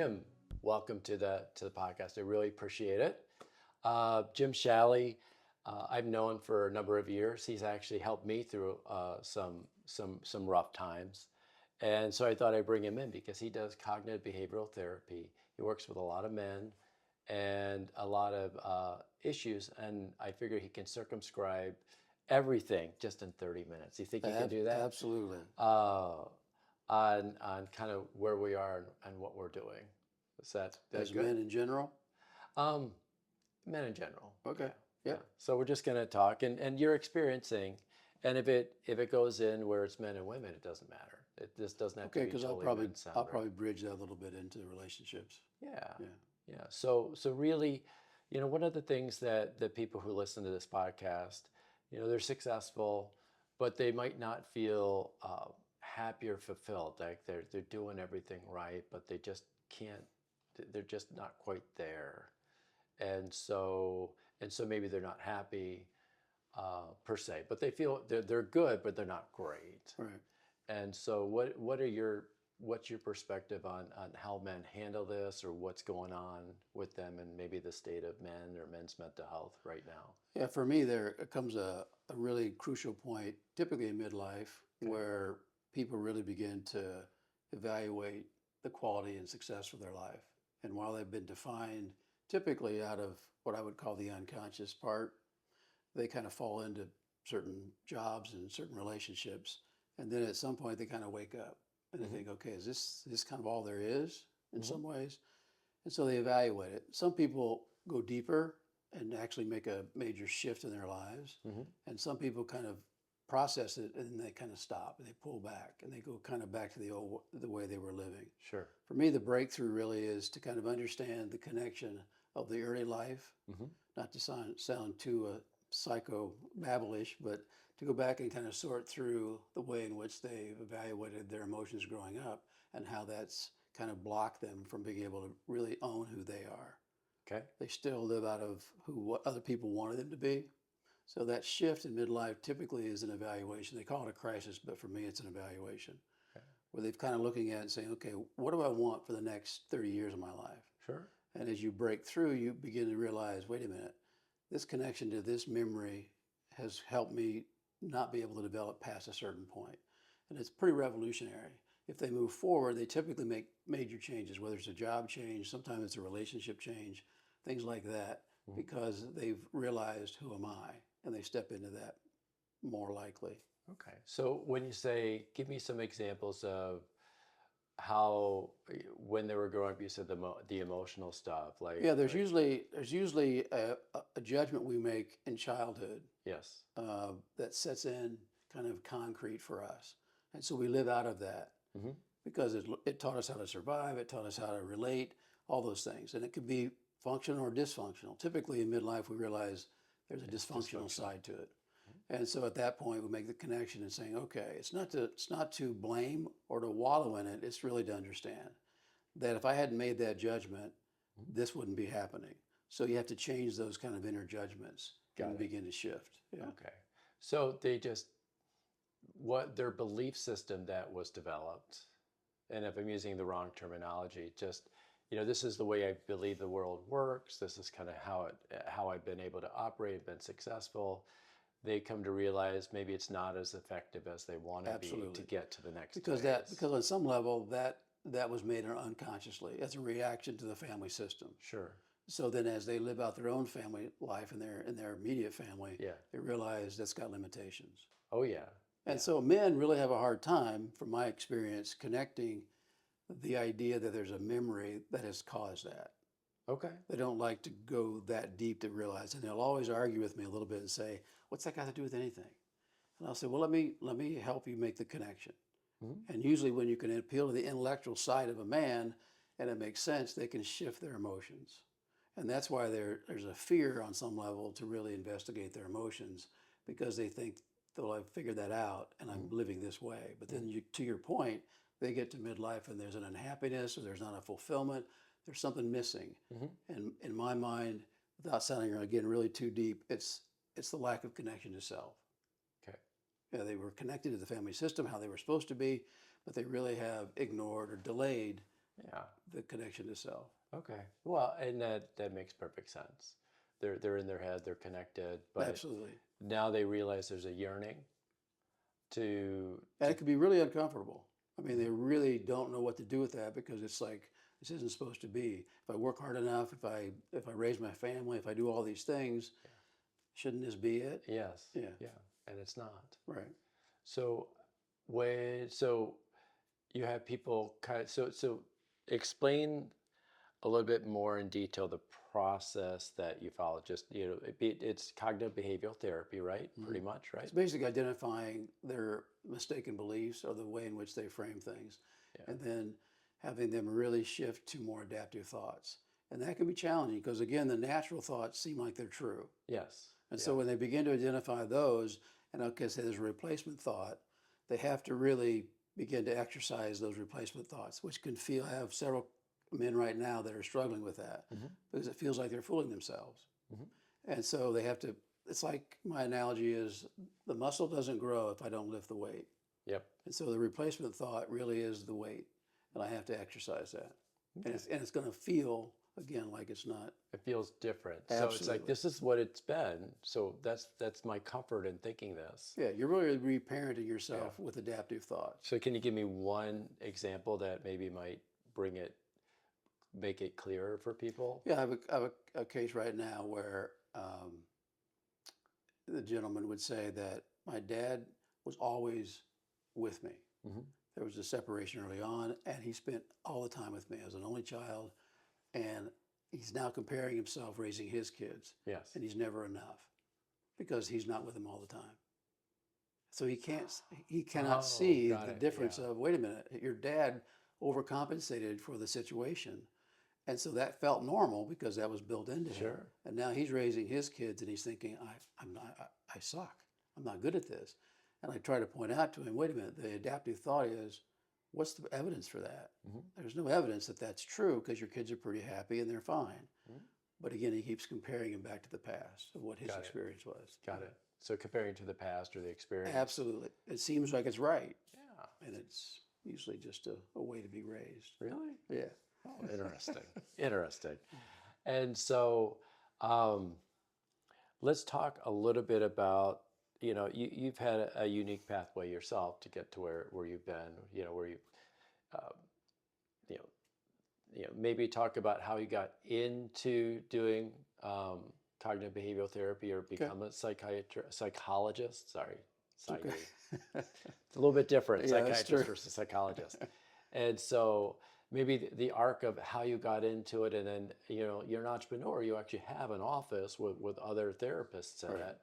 Jim, welcome to the podcast. I really appreciate it. Jim Shalley, I've known for a number of years. He's actually helped me through some rough times, and so I thought I'd bring him in because he does cognitive behavioral therapy. He works with a lot of men and a lot of issues, and I figure he can circumscribe everything just in 30 minutes. Do you think you can do that? Absolutely. On kind of where we are and what we're doing. Is that As good? men in general? Men in general. Okay. Yeah. So we're just going to talk, and you're experiencing, and if it goes in where it's men and women, it doesn't matter. It just doesn't have to Okay, be because totally I'll men-centered. probably bridge that a little bit into the relationships. Yeah. Yeah. Yeah. So really, one of the things that the people who listen to this podcast, they're successful, but they might not feel happy or fulfilled. Like they're doing everything right, but they just can't. They're just not quite there, and so maybe they're not happy per se, but they feel they're good, but they're not great. Right. And so what's your perspective on how men handle this, or what's going on with them, and maybe the state of men or men's mental health right now? Yeah, for me, there comes a really crucial point, typically in midlife, where people really begin to evaluate the quality and success of their life. And while they've been defined typically out of what I would call the unconscious part, they kind of fall into certain jobs and certain relationships. And then at some point they kind of wake up and they think, okay, is this kind of all there is in some ways? And so they evaluate it. Some people go deeper and actually make a major shift in their lives. And some people kind of process it and they kind of stop and they pull back and they go kind of back to the way they were living. Sure. For me, the breakthrough really is to kind of understand the connection of the early life, not to sound too psycho-babblish, but to go back and kind of sort through the way in which they've evaluated their emotions growing up and how that's kind of blocked them from being able to really own who they are. Okay. They still live out of what other people wanted them to be. So that shift in midlife typically is an evaluation. They call it a crisis, but for me, it's an evaluation. Okay. Where they've kind of looking at and saying, okay, what do I want for the next 30 years of my life? Sure. And as you break through, you begin to realize, wait a minute, this connection to this memory has helped me not be able to develop past a certain point. And it's pretty revolutionary. If they move forward, they typically make major changes, whether it's a job change, sometimes it's a relationship change, things like that, because they've realized, who am I? And they step into that more likely. Okay. So when you say, give me some examples of how, when they were growing up, you said the emotional stuff, like. Yeah, there's usually a judgment we make in childhood. Yes. That sets in kind of concrete for us, and so we live out of that because it taught us how to survive, it taught us how to relate, all those things, and it could be functional or dysfunctional. Typically in midlife, we realize there's a dysfunctional side to it. And so at that point, we make the connection and saying, okay, it's not to blame or to wallow in it. It's really to understand that if I hadn't made that judgment, this wouldn't be happening. So you have to change those kind of inner judgments and begin to shift. Yeah. Okay. So what their belief system that was developed, and if I'm using the wrong terminology, just, this is the way I believe the world works. This is kind of how I've been able to operate, been successful. They come to realize maybe it's not as effective as they want to be to get to the next phase. Because on some level that was made unconsciously as a reaction to the family system. Sure. So then as they live out their own family life in their immediate family, they realize that's got limitations. Oh yeah. And so men really have a hard time, from my experience, connecting the idea that there's a memory that has caused that. Okay. They don't like to go that deep to realize, and they'll always argue with me a little bit and say, "What's that got to do with anything?" And I'll say, "Well, let me help you make the connection." And usually, when you can appeal to the intellectual side of a man, and it makes sense, they can shift their emotions, and that's why there's a fear on some level to really investigate their emotions, because they think, "Well, I've figured that out, and I'm living this way." But then, to your point, they get to midlife, and there's an unhappiness, or there's not a fulfillment. There's something missing. And in my mind, without sounding, again, really too deep, it's the lack of connection to self. Okay. Yeah, they were connected to the family system, how they were supposed to be, but they really have ignored or delayed Yeah. the connection to self. Okay. Well, and that makes perfect sense. They're in their head, they're connected, but Absolutely. now they realize there's a yearning to And it can be really uncomfortable. I mean, they really don't know what to do with that because it's like, this isn't supposed to be. If I work hard enough, if I raise my family, if I do all these things, shouldn't this be it? yes, Yeah, yeah, and it's not. right. So so you have people kind of so explain a little bit more in detail the process that you follow. Just it's cognitive behavioral therapy, right? Mhm. Pretty much, right? It's basically identifying their mistaken beliefs or the way in which they frame things, Yeah. and then having them really shift to more adaptive thoughts. And that can be challenging because, again, the natural thoughts seem like they're true. Yes. And Yeah. so when they begin to identify those, and okay, say there's a replacement thought, they have to really begin to exercise those replacement thoughts, which can have several men right now that are struggling with that Mm-hmm. because it feels like they're fooling themselves. Mm-hmm. And so they have to, it's like my analogy is the muscle doesn't grow if I don't lift the weight. Yep. And so the replacement thought really is the weight, and I have to exercise that. Okay. And it's going to feel, again, like it's not. It feels different. So it's like Absolutely. this is what it's been. So that's my comfort in thinking this. Yeah, you're really reparenting yourself with adaptive thoughts. So can you give me one example that maybe might make it clearer for people? Yeah, I have a case right now where the gentleman would say that my dad was always with me. Mm-hmm. There was a separation early on, and he spent all the time with me as an only child. And he's now comparing himself raising his kids, Yes. and he's never enough because he's not with them all the time. So he cannot see got the it. difference Yeah. of, wait a minute, your dad overcompensated for the situation. And so that felt normal because that was built into him. Sure. And now he's raising his kids and he's thinking, I suck. I'm not good at this. And I try to point out to him, wait a minute, the adaptive thought is, what's the evidence for that? Mm-hmm. There's no evidence that that's true because your kids are pretty happy and they're fine. Mm-hmm. But again, he keeps comparing him back to the past of what his Got it. experience was. Got it. So comparing to the past or the experience. Absolutely. It seems like it's right. Yeah. And it's usually just a way to be raised. Really? Yeah. Oh, interesting. Interesting. And so let's talk a little bit about, you've had a unique pathway yourself to get to where you've been, where you, uh, you know, maybe talk about how you got into doing cognitive behavioral therapy or become a psychologist. Sorry, psyche. Okay. It's a little bit different, Yeah, that's psychiatrist true. versus psychologist. And so maybe the arc of how you got into it, and then you're an entrepreneur. You actually have an office with other therapists in Right. it,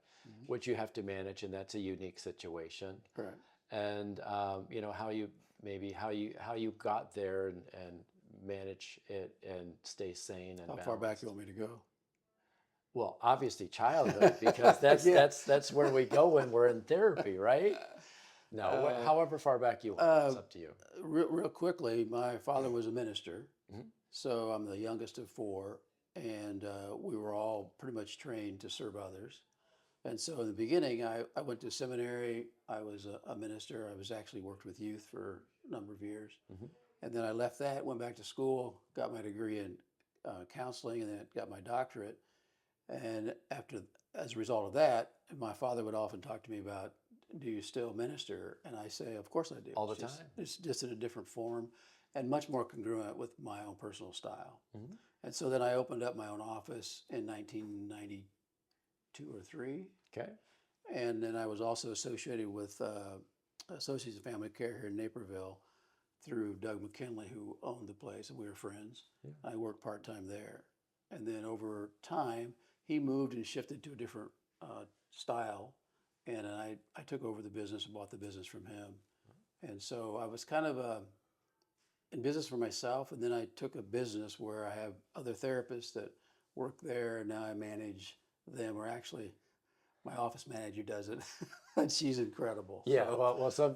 which you have to manage, and that's a unique situation. Right. And how you got there and manage it and stay sane and How balanced. far back do you want me to go? Well, obviously childhood, because that's Yeah. that's where we go when we're in therapy, right? No, however far back you want, it's up to you. Real quickly, my father was a minister, Mhm. so I'm the youngest of four, and we were all pretty much trained to serve others. And so in the beginning, I went to seminary. I was a minister. I was actually worked with youth for a number of years. Mhm. And then I left that, went back to school, got my degree in counseling, and then got my doctorate. And as a result of that, my father would often talk to me about, do you still minister? And I say, of course I do. All the It's just- time. It's just in a different form and much more congruent with my own personal style. Mhm. And so then I opened up my own office in 1992 or 3. Okay. And then I was also associated with Associates of Family Care here in Naperville through Doug McKinley, who owned the place, and we were friends. Yeah. I worked part-time there. And then over time, he moved and shifted to a different style. And I took over the business and bought the business from him. And so I was kind of in business for myself. And then I took a business where I have other therapists that work there. And now I manage them, or actually my office manager does it. And she's incredible. Yeah. So,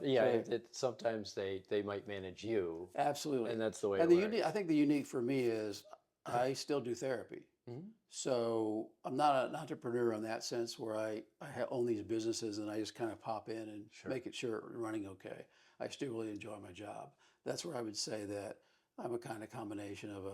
Sometimes they might manage you, absolutely. and that's the way And it works. I think the unique for me is I still do therapy. Mhm. So I'm not an entrepreneur in that sense where I own these businesses and I just kind of pop in and Sure. make it sure it's running okay. I still really enjoy my job. That's where I would say that I'm a kind of combination of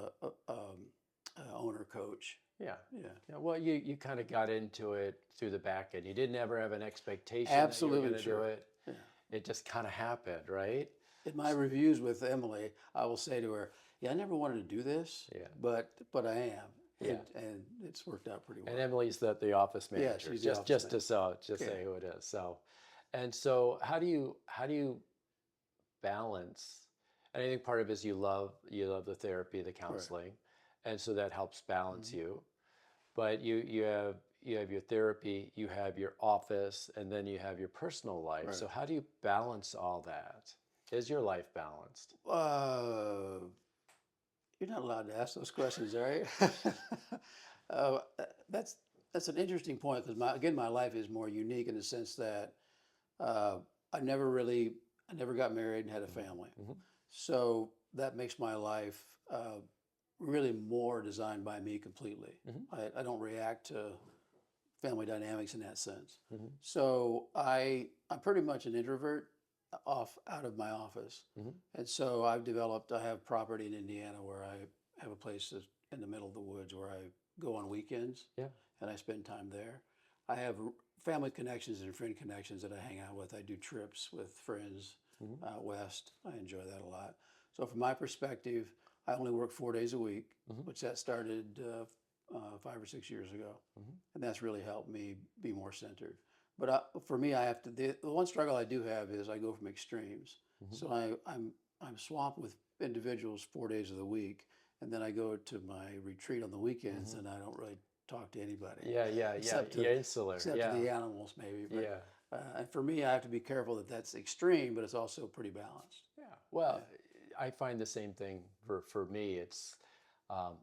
a owner coach. Yeah. Yeah, Yeah. Well, you kind of got into it through the back end. You didn't ever have an expectation that you were going absolutely to do true. it. Yeah. It just kind of happened, right? In my reviews with Emily, I will say to her, "Yeah, I never wanted to do this, Yeah. but I am, Yeah. and it's worked out pretty well." And Emily's the office Yeah, manager. she's the office Just manager. to Yeah. say who it is. So, and so how do you balance? And I think part of it is you love the therapy, the Right. counseling, and so that helps balance Mhm. you. But you have your therapy, you have your office, and then you have your personal life. Right. So how do you balance all that? Is your life balanced? Uh, you're not allowed to ask those questions, are you? uh, that's that's an interesting point because my life is more unique in the sense that uh, I never really I never got married and had a family, Hmm. so that makes my life really more designed by me completely. Hmm. I don't react to family dynamics in that sense. Hmm. So I'm pretty much an introvert off out of my office. Hmm. And so I have property in Indiana where I have a place in the middle of the woods where I go on weekends Yeah. and I spend time there. I have family connections and friend connections that I hang out with. I do trips with friends Hmm. out west. I enjoy that a lot. So from my perspective, I only work 4 days a week, Hmm. which that started 5 or 6 years ago, Hmm. and that's really helped me be more centered. But for me, I have to. The one struggle I do have is I go from extremes. Hmm. So I'm swamped with individuals 4 days of the week, and then I go to my retreat on the weekends, Hmm. and I don't really talk to anybody Yeah, yeah, yeah. except to Yeah, insular. except to Yeah. the animals maybe. But Yeah. and for me, I have to be careful that that's extreme, but it's also pretty balanced. Yeah. Well, Yeah. I find the same thing for me. It's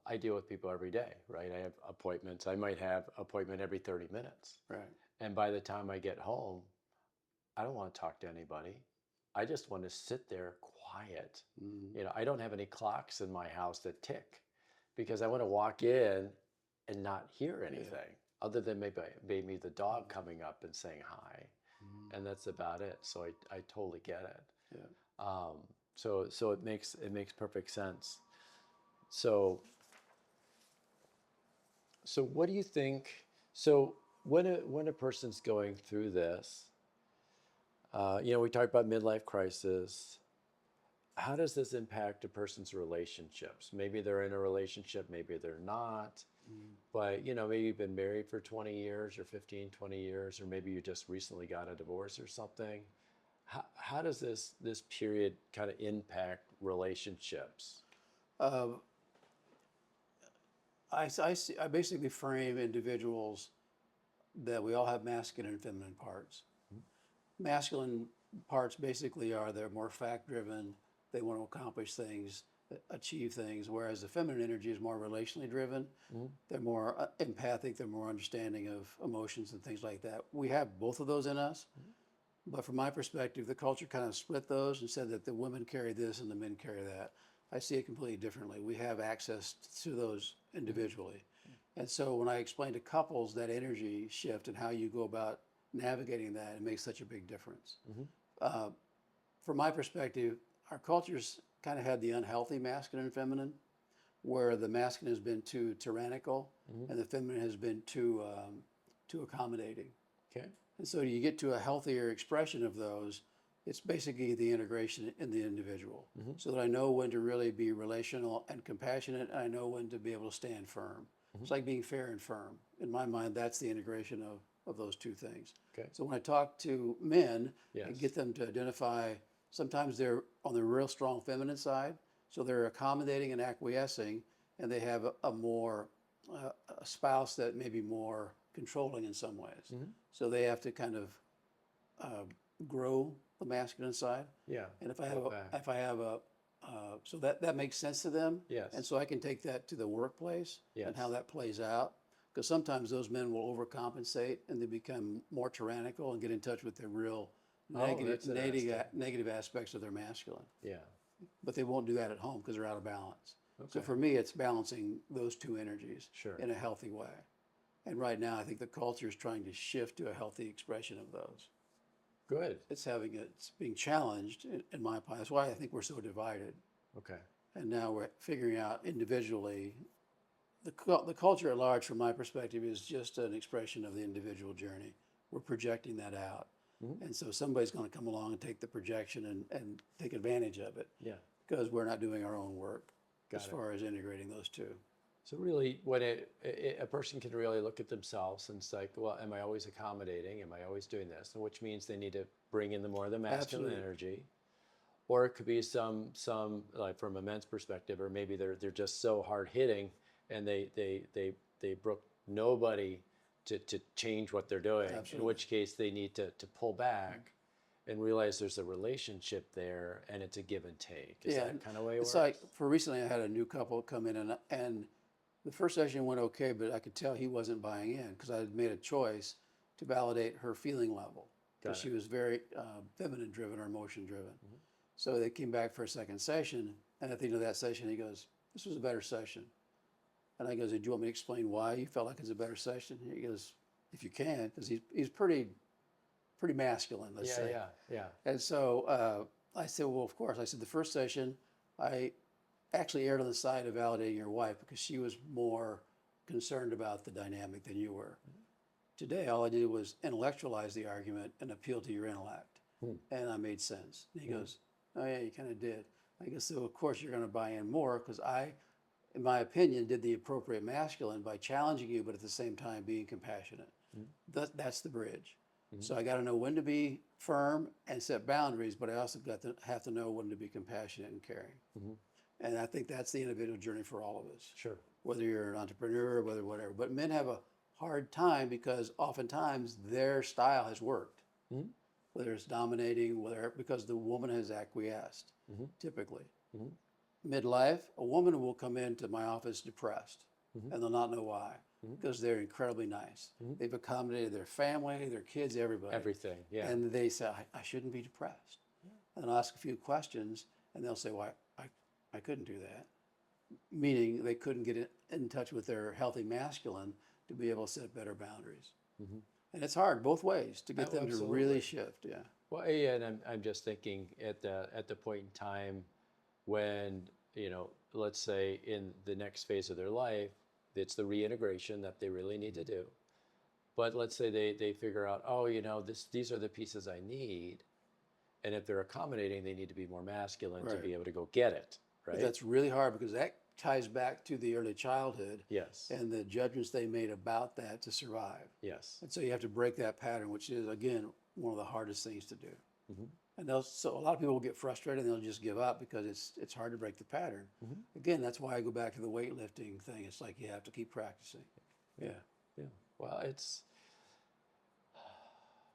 I deal with people every day, right? I have appointments. I might have appointment every 30 minutes. Right. And by the time I get home, I don't want to talk to anybody. I just want to sit there quiet. Mm, I don't have any clocks in my house that tick because I want to walk in and not hear yeah. anything other than maybe the Mm, dog coming up and saying hi. mm, And that's about it. So I totally get it. yeah. Um, so it makes perfect sense. So so what do you think? So when a person's going through this, we talked about midlife crisis. How does this impact a person's relationships? Maybe they're in a relationship, maybe they're not. Mm. But maybe you've been married for 20 years or 15, 20 years, or maybe you just recently got a divorce or something. How does this period kind of impact relationships? Uh, I basically frame individuals that we all have masculine and feminine parts. Masculine parts basically are they're more fact driven, they want to accomplish things, achieve things, whereas the feminine energy is more relationally driven. Mm-hmm. They're more empathic, they're more understanding of emotions and things like that. We have both of those in us, but from my perspective, the culture kind of split those and said that the women carry this and the men carry that. I see it completely differently. We have access to those individually. And so when I explain to couples that energy shift and how you go about navigating that, it makes such a big difference. Mm-hmm. Uh, from my perspective, our culture's kind of had the unhealthy masculine and feminine, where the masculine has been too tyrannical Mm-hmm. and the feminine has been too accommodating. Okay. And so you get to a healthier expression of those. It's basically the integration in the individual, Mm-hmm. so that I know when to really be relational and compassionate, and I know when to be able to stand firm. Mm-hmm. It's like being fair and firm. In my mind, that's the integration of those two things. Okay. So when I talk to men and Yes. get them to identify, sometimes they're on the real strong feminine side, so they're accommodating and acquiescing, and they have a spouse that may be more controlling in some ways. Mm-hmm. So they have to kind of uh, grow the masculine side. Yeah. And Pull back. if I have a so that makes sense to them, Yes. and so I can take that to the workplace and how Yes. that plays out. Because sometimes those men will overcompensate and they become more tyrannical and get in touch with their real Oh, that's interesting. negative aspects of their masculine. Yeah. But they won't do that at home because they're out of balance. So Okay. for me, it's balancing those two energies Sure. in a healthy way. And right now, I think the culture is trying to shift to a healthy expression of those. Good. It's being challenged in my opinion. That's why I think we're so divided. Okay. And now we're figuring out individually. The culture at large, from my perspective, is just an expression of the individual journey. We're projecting that out. And so somebody's going to come along and take the projection and take advantage of it Yeah. because we're not doing our own work as Got it. far as integrating those two. So really, when a person can really look at themselves and it's like, well, am I always accommodating? Am I always doing this? And which means they need to bring in the more of the masculine Absolutely. energy. Or it could be some like from a men's perspective, or maybe they're just so hard hitting and they brook nobody to change what they're doing. Absolutely. In which case they need to pull back and realize there's a relationship there and it's a give and take. Is that kind of way it It's works? like for recently, I had a new couple come in and the first session went okay, but I could tell he wasn't buying in because I had made a choice to validate her feeling level because Got she was very feminine driven or emotion driven. So they came back for a second session, and at the end of that session, he goes, "This was a better session." And I goes, "Do you want me to explain why you felt like it's a better session?" He goes, "If you can," because he's pretty masculine, let's say. Yeah. And so I said, "Well, of course." I said, "The first session, I actually erred on the side of validating your wife because she was more concerned about the dynamic than you were. Today, all I did was intellectualize the argument and appeal to your intellect. And I made sense." And he goes, "Oh, yeah, you kind of did." I guess, so of course, you're going to buy in more because I, in my opinion, did the appropriate masculine by challenging you, but at the same time being compassionate. That's the bridge. So I got to know when to be firm and set boundaries, but I also have to know when to be compassionate and caring. And I think that's the individual journey for all of us. Sure. Whether you're an entrepreneur, whether whatever. But men have a hard time because oftentimes their style has worked. Whether it's dominating, because the woman has acquiesced, typically. Midlife, a woman will come into my office depressed, and they'll not know why, because they're incredibly nice. They've accommodated their family, their kids, everybody. Everything, yeah. And they say, I shouldn't be depressed. And I'll ask a few questions, and they'll say, well, I couldn't do that. Meaning they couldn't get in touch with their healthy masculine to be able to set better boundaries. And it's hard both ways to get Oh, them to absolutely. really shift. Yeah. Well, yeah, and I'm just thinking at the point in time when, let's say in the next phase of their life, it's the reintegration that they really need to do. But let's say they figure out, these are the pieces I need. And if they're accommodating, they need to be more masculine to Right. be able to go get it, right? But that's really hard because that ties back to the early childhood Yes. and the judgments they made about that to survive. Yes. And so you have to break that pattern, which is, again, one of the hardest things to do. And so a lot of people will get frustrated and they'll just give up because it's hard to break the pattern. Again, that's why I go back to the weightlifting thing. It's like you have to keep practicing. Yeah. Yeah. Well, it's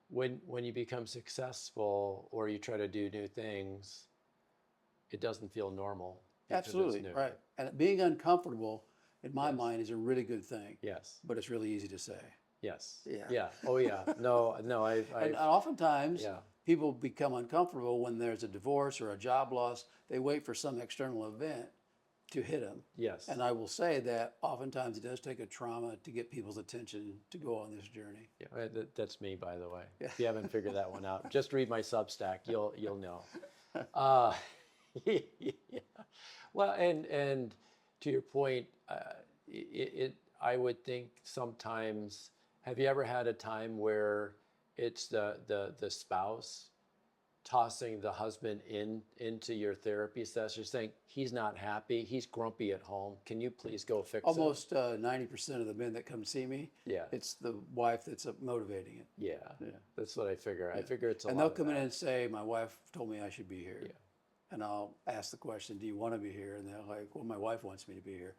when you become successful or you try to do new things, it doesn't feel normal. because it's Absolutely, new. right. And being uncomfortable, in my mind, is a really good thing. Yes. But it's really easy to say. Yes. Yeah. Yeah. Oh, yeah. No. And oftentimes, Yeah. people become uncomfortable when there's a divorce or a job loss. They wait for some external event to hit them. Yes. And I will say that oftentimes it does take a trauma to get people's attention to go on this journey. Yeah, that's me, by the way. If you haven't figured that one out, just read my Substack. You'll know. Yeah. Well, and to your point, I would think sometimes. Have you ever had a time where it's the spouse tossing the husband into your therapy session, saying he's not happy, he's grumpy at home. Can you please go fix him? Almost 90% of the men that come see me, Yeah. it's the wife that's motivating it. Yeah. That's what I figure. I figure it's a And lot they'll of come in that. and say, my wife told me I should be here. Yeah. And I'll ask the question, do you want to be here? And they're like, well, my wife wants me to be here.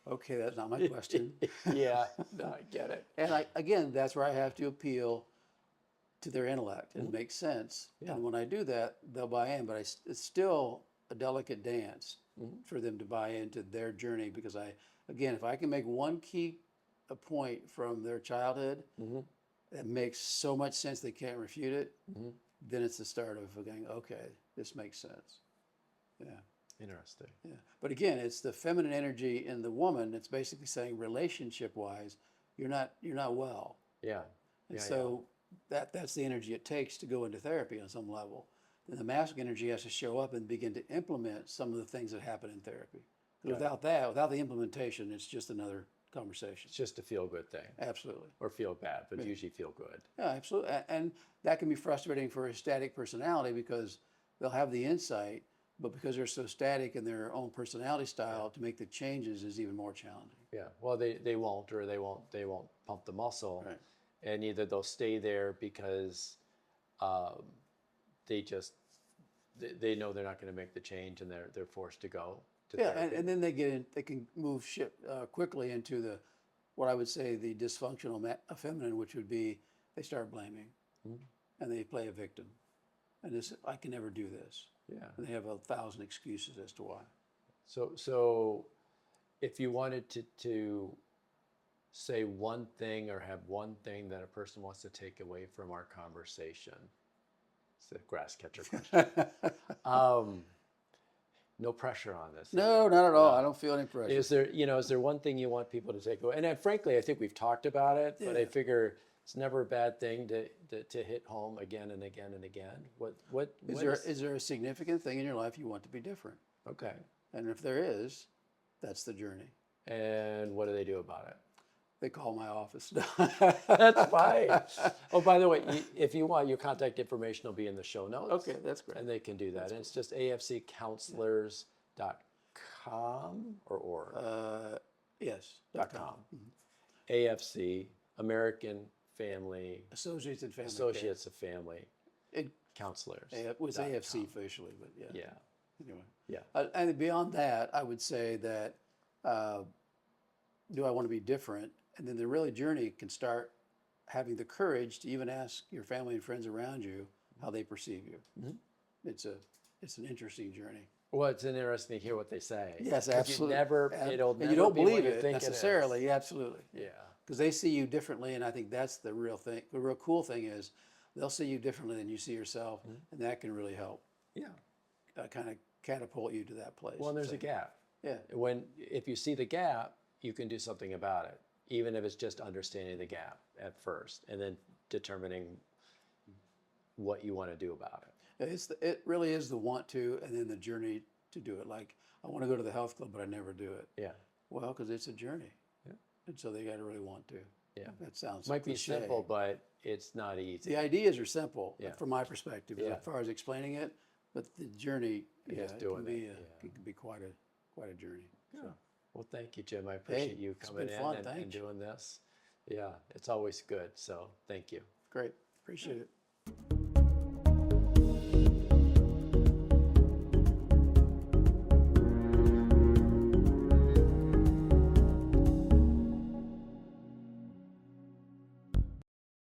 Okay, that's not my question. Yeah, no, I get it. And again, that's where I have to appeal to their intellect and make sense. Yeah. And when I do that, they'll buy in. But it's still a delicate dance for them to buy into their journey because if I can make one key point from their childhood that makes so much sense they can't refute it, then it's the start of going, okay, this makes sense. Yeah. Interesting. Yeah. But again, it's the feminine energy in the woman that's basically saying relationship-wise, you're not well. Yeah. And Yeah, so that's the energy it takes to go into therapy on some level. then the masculine energy has to show up and begin to implement some of the things that happen in therapy. 'Cause Got it. without that, without the implementation, it's just another conversation. It's just a feel good thing, Absolutely. or feel bad, but Yeah. usually feel good. Yeah, absolutely. And that can be frustrating for a static personality because they'll have the insight, but because they're so static in their own personality style, to make the changes is even more challenging. Yeah. Well, they won't, or they won't pump the muscle, Right. and either they'll stay there because um, they just they know they're not going to make the change, and they're forced to go to Yeah, therapy. and then they get in, they can move quickly into what I would say the dysfunctional feminine, which would be they start blaming Mhm. and they play a victim. And this, I can never do this. Yeah. And they have 1,000 excuses as to why. So if you wanted to say one thing or have one thing that a person wants to take away from our conversation, it's the grass catcher question. No pressure on this. No, not at all. I don't feel any pressure. Is there one thing you want people to take away? And then, frankly, I think we've talked about it, but I Yeah. figure it's never a bad thing to hit home again and again and again. What Is there a significant thing in your life you want to be different? Okay. And if there is, that's the journey. And what do they do about it? They call my office. That's fine. Oh, by the way, if you want, your contact information will be in the show notes. Okay, that's great. And they can do that. And it's just afccounselors.com or org. Yes. .com. AFC, American Family Associates and Family Associates of Family Care. Counselors. It was AFC officially, but yeah. Yeah. Anyway. Yeah. And beyond that, I would say that do I want to be different? And then the really journey can start having the courage to even ask your family and friends around you how they perceive you. Mhm. It's an interesting journey. Well, it's interesting to hear what they say. Yes, 'Cause absolutely. It'll And never you don't be what believe you it think it is. necessarily. Absolutely. Yeah. Because they see you differently, and I think that's the real thing. The real cool thing is they'll see you differently than you see yourself, and that can really help Yeah. kind of catapult you to that place. Well, there's So, a gap. yeah. If you see the gap, you can do something about it, even if it's just understanding the gap at first, and then determining what you want to do about it. It really is the want to, and then the journey to do it. Like, I want to go to the health club, but I never do it. Yeah. Well, because it's a journey. Yeah. And so they got to really want to. Yeah. That sounds Might be cliche. simple, but it's not easy. The ideas are simple Yeah. from my perspective, Yeah. as far as explaining it, but the journey, Just it doing can be it, it can be quite a journey. Yeah. Well, thank you, Jim. I appreciate you it's coming been in fun. and Thanks. doing this. Yeah, it's always good. So thank you. Great. Appreciate it.